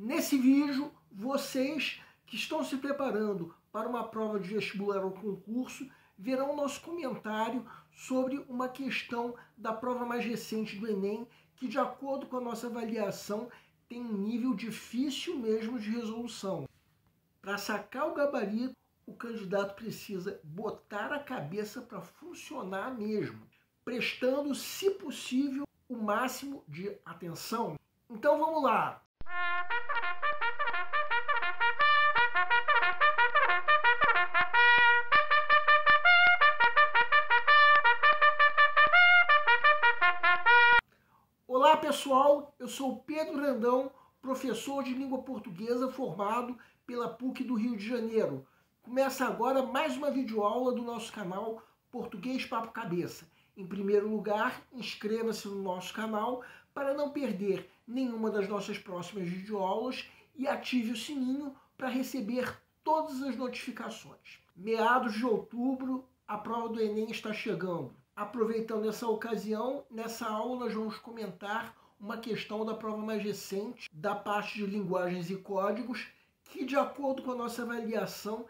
Nesse vídeo, vocês que estão se preparando para uma prova de vestibular ou concurso verão nosso comentário sobre uma questão da prova mais recente do Enem, que de acordo com a nossa avaliação tem um nível difícil mesmo de resolução. Para sacar o gabarito, o candidato precisa botar a cabeça para funcionar mesmo, prestando, se possível, o máximo de atenção. Então vamos lá! Olá pessoal, eu sou o Pedro Randão, professor de língua portuguesa formado pela PUC do Rio de Janeiro. Começa agora mais uma videoaula do nosso canal Português Papo Cabeça. Em primeiro lugar, inscreva-se no nosso canal para não perder nenhuma das nossas próximas videoaulas e ative o sininho para receber todas as notificações. Meados de outubro, a prova do Enem está chegando. Aproveitando essa ocasião, nessa aula nós vamos comentar uma questão da prova mais recente, da parte de linguagens e códigos, que de acordo com a nossa avaliação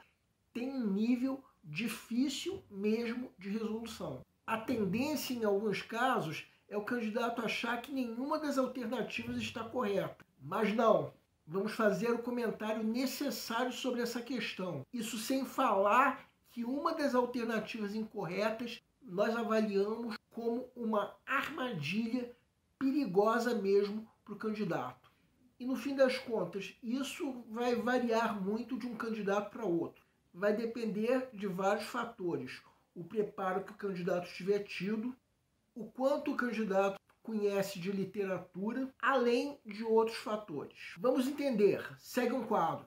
tem um nível difícil mesmo de resolução. A tendência em alguns casos é o candidato achar que nenhuma das alternativas está correta. Mas não, vamos fazer o comentário necessário sobre essa questão. Isso sem falar que uma das alternativas incorretas nós avaliamos como uma armadilha perigosa mesmo para o candidato. E no fim das contas, isso vai variar muito de um candidato para outro. Vai depender de vários fatores. O preparo que o candidato tiver tido, o quanto o candidato conhece de literatura, além de outros fatores. Vamos entender. Segue um quadro.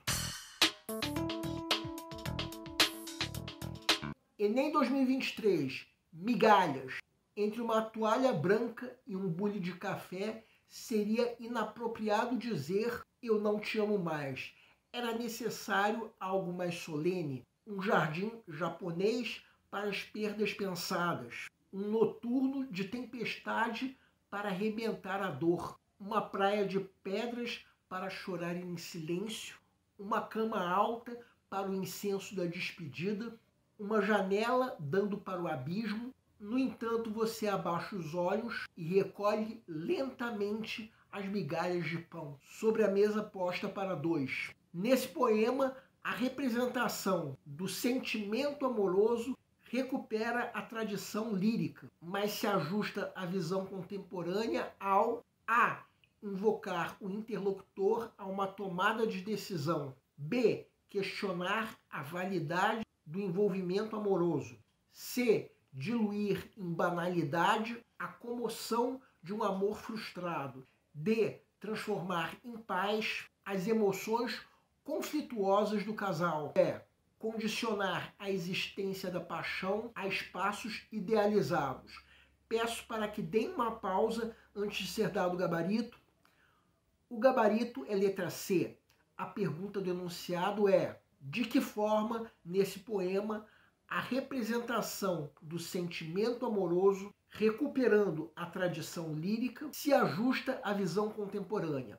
Enem 2023. Migalhas. Entre uma toalha branca e um bule de café, seria inapropriado dizer eu não te amo mais. Era necessário algo mais solene, um jardim japonês para as perdas pensadas, um noturno de tempestade para arrebentar a dor, uma praia de pedras para chorar em silêncio, uma cama alta para o incenso da despedida, uma janela dando para o abismo. No entanto, você abaixa os olhos e recolhe lentamente as migalhas de pão sobre a mesa posta para dois. Nesse poema, a representação do sentimento amoroso recupera a tradição lírica, mas se ajusta à visão contemporânea ao A. Invocar o interlocutor a uma tomada de decisão. B. Questionar a validade do envolvimento amoroso. C. Diluir em banalidade a comoção de um amor frustrado. D. Transformar em paz as emoções conflituosas do casal. E. Condicionar a existência da paixão a espaços idealizados. Peço para que deem uma pausa antes de ser dado o gabarito. O gabarito é letra C. A pergunta do enunciado é: de que forma, nesse poema, a representação do sentimento amoroso, recuperando a tradição lírica, se ajusta à visão contemporânea?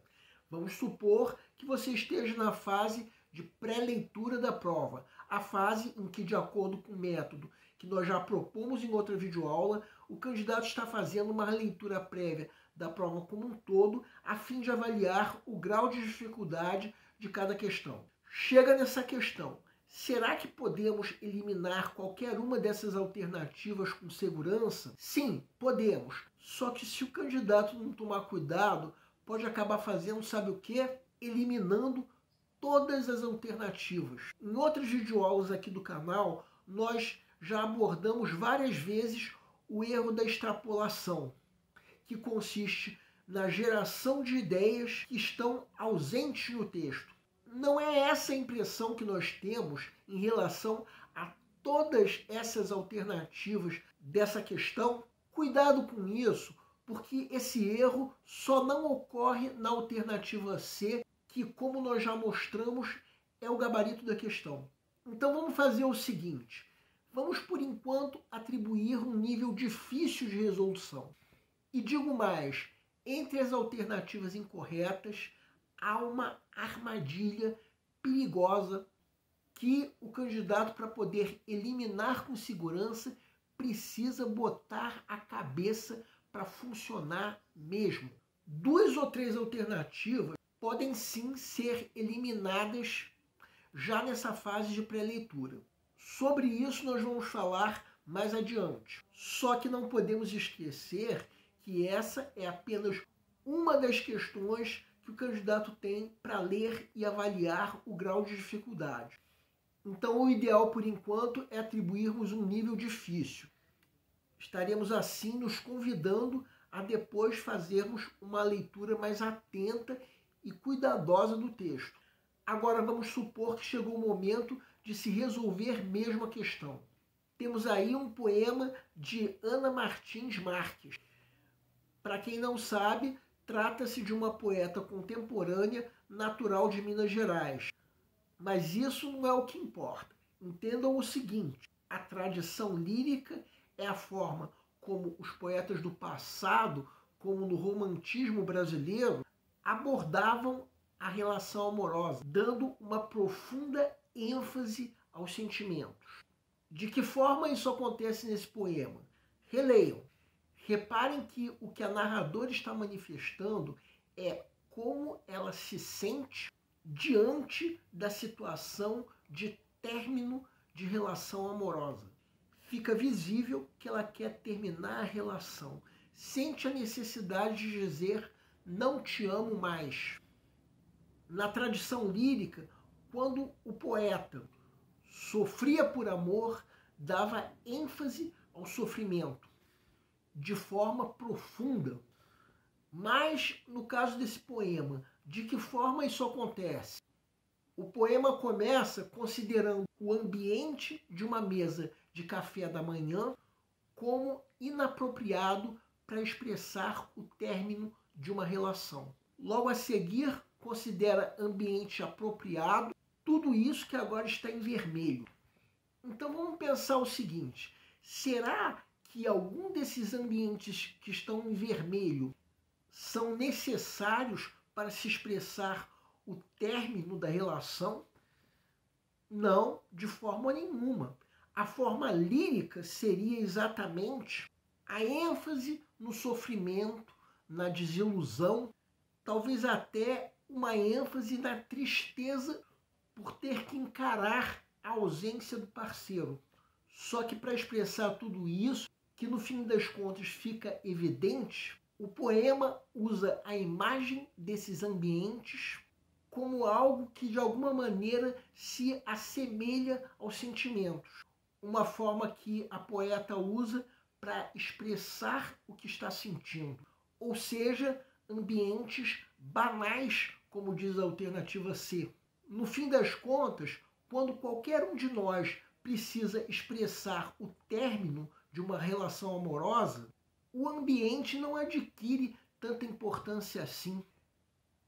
Vamos supor que você esteja na fase de pré-leitura da prova, a fase em que, de acordo com o método que nós já propomos em outra videoaula, o candidato está fazendo uma leitura prévia da prova como um todo, a fim de avaliar o grau de dificuldade de cada questão. Chega nessa questão. Será que podemos eliminar qualquer uma dessas alternativas com segurança? Sim, podemos. Só que se o candidato não tomar cuidado, pode acabar fazendo, sabe o quê? Eliminando todas as alternativas. Em outras videoaulas aqui do canal, nós já abordamos várias vezes o erro da extrapolação, que consiste na geração de ideias que estão ausentes no texto. Não é essa a impressão que nós temos em relação a todas essas alternativas dessa questão? Cuidado com isso, porque esse erro só não ocorre na alternativa C, que, como nós já mostramos, é o gabarito da questão. Então vamos fazer o seguinte: vamos, por enquanto, atribuir um nível difícil de resolução. E digo mais, entre as alternativas incorretas, há uma armadilha perigosa que o candidato, para poder eliminar com segurança, precisa botar a cabeça para funcionar mesmo. 2 ou 3 alternativas podem sim ser eliminadas já nessa fase de pré-leitura. Sobre isso nós vamos falar mais adiante. Só que não podemos esquecer que essa é apenas uma das questões que o candidato tem para ler e avaliar o grau de dificuldade. Então, o ideal, por enquanto, é atribuirmos um nível difícil. Estaremos, assim, nos convidando a depois fazermos uma leitura mais atenta e cuidadosa do texto. Agora, vamos supor que chegou o momento de se resolver mesmo a questão. Temos aí um poema de Ana Martins Marques. Para quem não sabe, trata-se de uma poeta contemporânea natural de Minas Gerais. Mas isso não é o que importa. Entendam o seguinte: a tradição lírica é a forma como os poetas do passado, como no romantismo brasileiro, abordavam a relação amorosa, dando uma profunda ênfase aos sentimentos. De que forma isso acontece nesse poema? Releiam. Reparem que o que a narradora está manifestando é como ela se sente diante da situação de término de relação amorosa. Fica visível que ela quer terminar a relação. Sente a necessidade de dizer: não te amo mais. Na tradição lírica, quando o poeta sofria por amor, dava ênfase ao sofrimento de forma profunda. Mas, no caso desse poema, de que forma isso acontece? O poema começa considerando o ambiente de uma mesa de café da manhã como inapropriado para expressar o término de uma relação. Logo a seguir, considera ambiente apropriado tudo isso que agora está em vermelho. Então vamos pensar o seguinte: será que algum desses ambientes que estão em vermelho são necessários para se expressar o término da relação? Não, de forma nenhuma. A forma lírica seria exatamente a ênfase no sofrimento, na desilusão, talvez até uma ênfase na tristeza por ter que encarar a ausência do parceiro. Só que para expressar tudo isso, que no fim das contas fica evidente, o poema usa a imagem desses ambientes como algo que de alguma maneira se assemelha aos sentimentos. Uma forma que a poeta usa para expressar o que está sentindo. Ou seja, ambientes banais, como diz a alternativa C. No fim das contas, quando qualquer um de nós precisa expressar o término de uma relação amorosa, o ambiente não adquire tanta importância assim.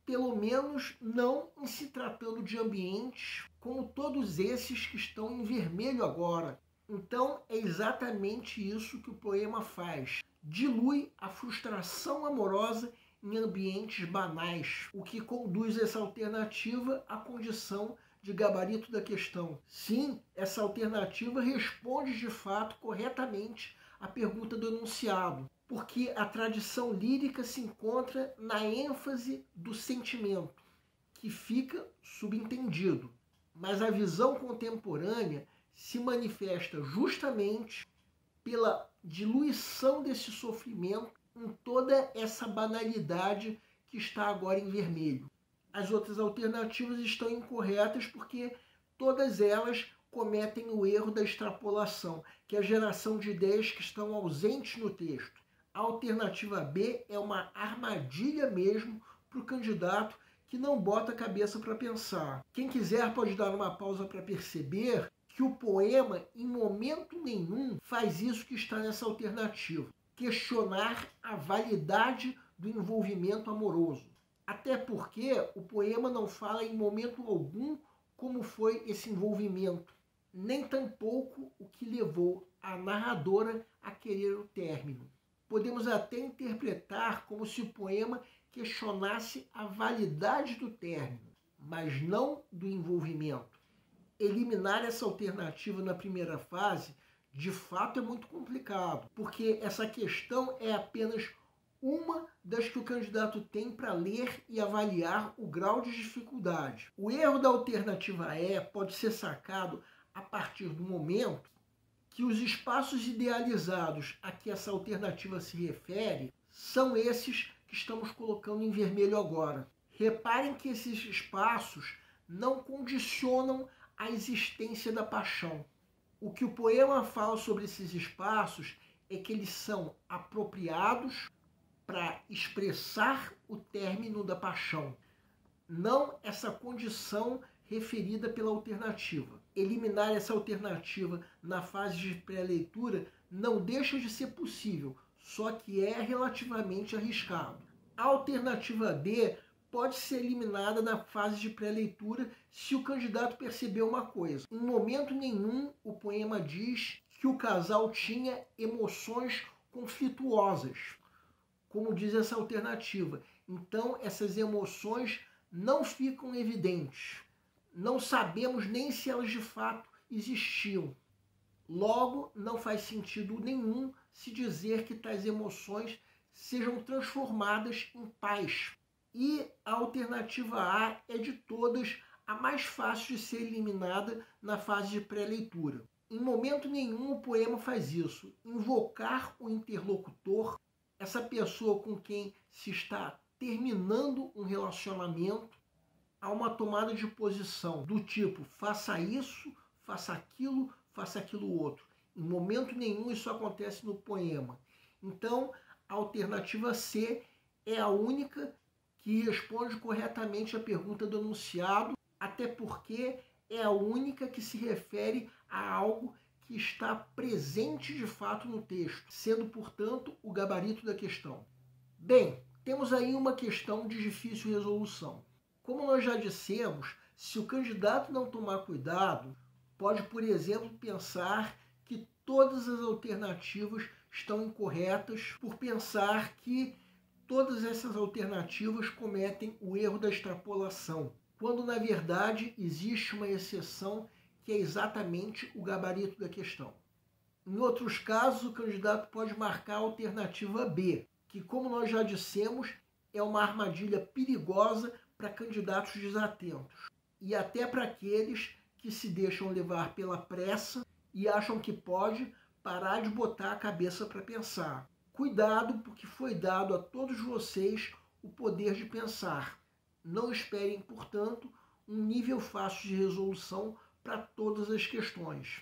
Pelo menos não em se tratando de ambientes como todos esses que estão em vermelho agora. Então é exatamente isso que o poema faz. Dilui a frustração amorosa em ambientes banais, o que conduz essa alternativa à condição de gabarito da questão. Sim, essa alternativa responde de fato corretamente à pergunta do enunciado, porque a tradição lírica se encontra na ênfase do sentimento, que fica subentendido. Mas a visão contemporânea se manifesta justamente pela diluição desse sofrimento em toda essa banalidade que está agora em vermelho. As outras alternativas estão incorretas porque todas elas cometem o erro da extrapolação, que é a geração de ideias que estão ausentes no texto. A alternativa B é uma armadilha mesmo para o candidato que não bota a cabeça para pensar. Quem quiser pode dar uma pausa para perceber que o poema, em momento nenhum, faz isso que está nessa alternativa: questionar a validade do envolvimento amoroso. Até porque o poema não fala em momento algum como foi esse envolvimento, nem tampouco o que levou a narradora a querer o término. Podemos até interpretar como se o poema questionasse a validade do término, mas não do envolvimento. Eliminar essa alternativa na primeira fase, de fato, é muito complicado, porque essa questão é apenas uma das que o candidato tem para ler e avaliar o grau de dificuldade. O erro da alternativa E pode ser sacado a partir do momento que os espaços idealizados a que essa alternativa se refere são esses que estamos colocando em vermelho agora. Reparem que esses espaços não condicionam a existência da paixão. O que o poema fala sobre esses espaços é que eles são apropriados para expressar o término da paixão, não essa condição referida pela alternativa. Eliminar essa alternativa na fase de pré-leitura não deixa de ser possível, só que é relativamente arriscado. A alternativa D pode ser eliminada na fase de pré-leitura se o candidato perceber uma coisa. Em momento nenhum o poema diz que o casal tinha emoções conflituosas, como diz essa alternativa. Então essas emoções não ficam evidentes. Não sabemos nem se elas de fato existiam. Logo, não faz sentido nenhum se dizer que tais emoções sejam transformadas em paz. E a alternativa A é de todas a mais fácil de ser eliminada na fase de pré-leitura. Em momento nenhum o poema faz isso. Invocar o interlocutor, essa pessoa com quem se está terminando um relacionamento, há uma tomada de posição do tipo faça isso, faça aquilo outro. Em momento nenhum isso acontece no poema. Então, a alternativa C é a única que responde corretamente à pergunta do enunciado, até porque é a única que se refere a algo que está presente de fato no texto, sendo, portanto, o gabarito da questão. Bem, temos aí uma questão de difícil resolução. Como nós já dissemos, se o candidato não tomar cuidado, pode, por exemplo, pensar que todas as alternativas estão incorretas por pensar que todas essas alternativas cometem o erro da extrapolação, quando, na verdade, existe uma exceção que é exatamente o gabarito da questão. Em outros casos, o candidato pode marcar a alternativa B, que, como nós já dissemos, é uma armadilha perigosa para candidatos desatentos e até para aqueles que se deixam levar pela pressa e acham que pode parar de botar a cabeça para pensar. Cuidado, porque foi dado a todos vocês o poder de pensar. Não esperem, portanto, um nível fácil de resolução para todas as questões.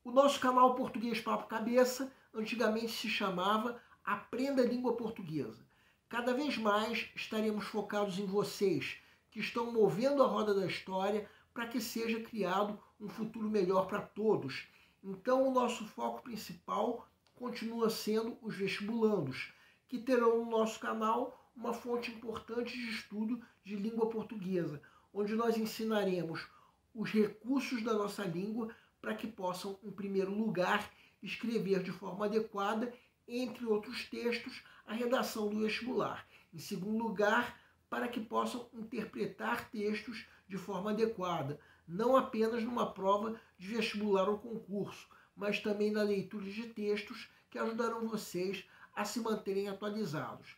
O nosso canal Português Papo Cabeça antigamente se chamava Aprenda a Língua Portuguesa. Cada vez mais estaremos focados em vocês, que estão movendo a roda da história para que seja criado um futuro melhor para todos. Então, o nosso foco principal continua sendo os vestibulandos, que terão no nosso canal uma fonte importante de estudo de língua portuguesa, onde nós ensinaremos os recursos da nossa língua para que possam, em primeiro lugar, escrever de forma adequada, entre outros textos, a redação do vestibular. Em segundo lugar, para que possam interpretar textos de forma adequada, não apenas numa prova de vestibular ou concurso, mas também na leitura de textos que ajudarão vocês a se manterem atualizados.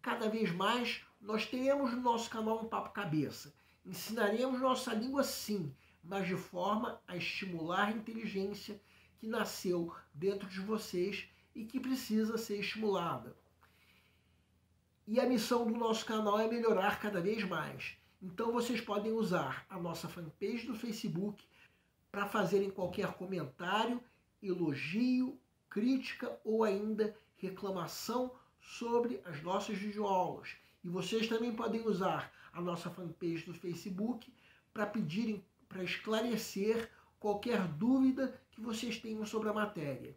Cada vez mais, nós teremos no nosso canal um Papo Cabeça. Ensinaremos nossa língua sim, mas de forma a estimular a inteligência que nasceu dentro de vocês e que precisa ser estimulada. E a missão do nosso canal é melhorar cada vez mais. Então vocês podem usar a nossa fanpage do Facebook para fazerem qualquer comentário, elogio, crítica ou ainda reclamação sobre as nossas videoaulas. E vocês também podem usar a nossa fanpage do Facebook para pedirem, para esclarecer qualquer dúvida que vocês tenham sobre a matéria.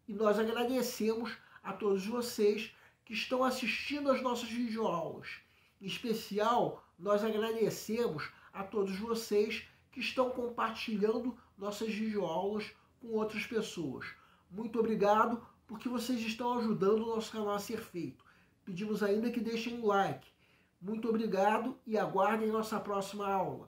E nós agradecemos a todos vocês que estão assistindo às nossas videoaulas. Em especial, nós agradecemos a todos vocês que estão compartilhando nossas videoaulas com outras pessoas. Muito obrigado porque vocês estão ajudando o nosso canal a ser feito. Pedimos ainda que deixem um like. Muito obrigado e aguardem nossa próxima aula.